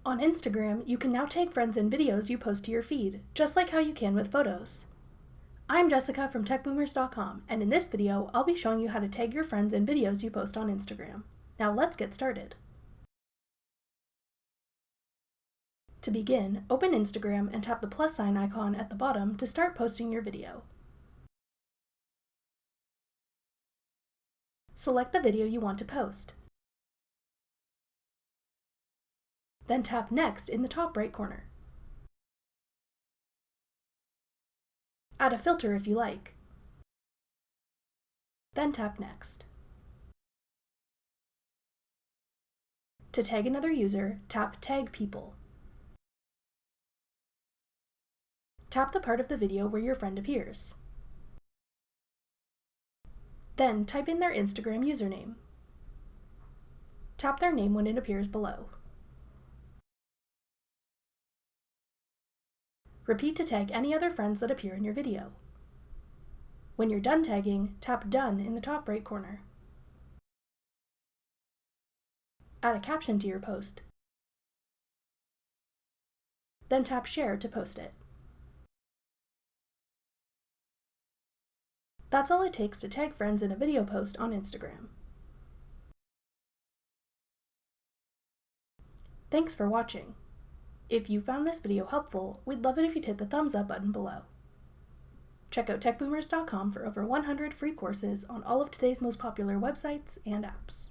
On Instagram, you can now tag friends in videos you post to your feed, just like how you can with photos. I'm Jessica from TechBoomers.com, and in this video, I'll be showing you how to tag your friends in videos you post on Instagram. Now let's get started. To begin, open Instagram and tap the plus sign icon at the bottom to start posting your video. Select the video you want to post. Then tap Next in the top right corner. Add a filter if you like. Then tap Next. To tag another user, tap Tag People. Tap the part of the video where your friend appears. Then type in their Instagram username. Tap their name when it appears below. Repeat to tag any other friends that appear in your video. When you're done tagging, tap Done in the top right corner. Add a caption to your post. Then tap Share to post it. That's all it takes to tag friends in a video post on Instagram. Thanks for watching. If you found this video helpful, we'd love it if you'd hit the thumbs up button below. Check out TechBoomers.com for over 100 free courses on all of today's most popular websites and apps.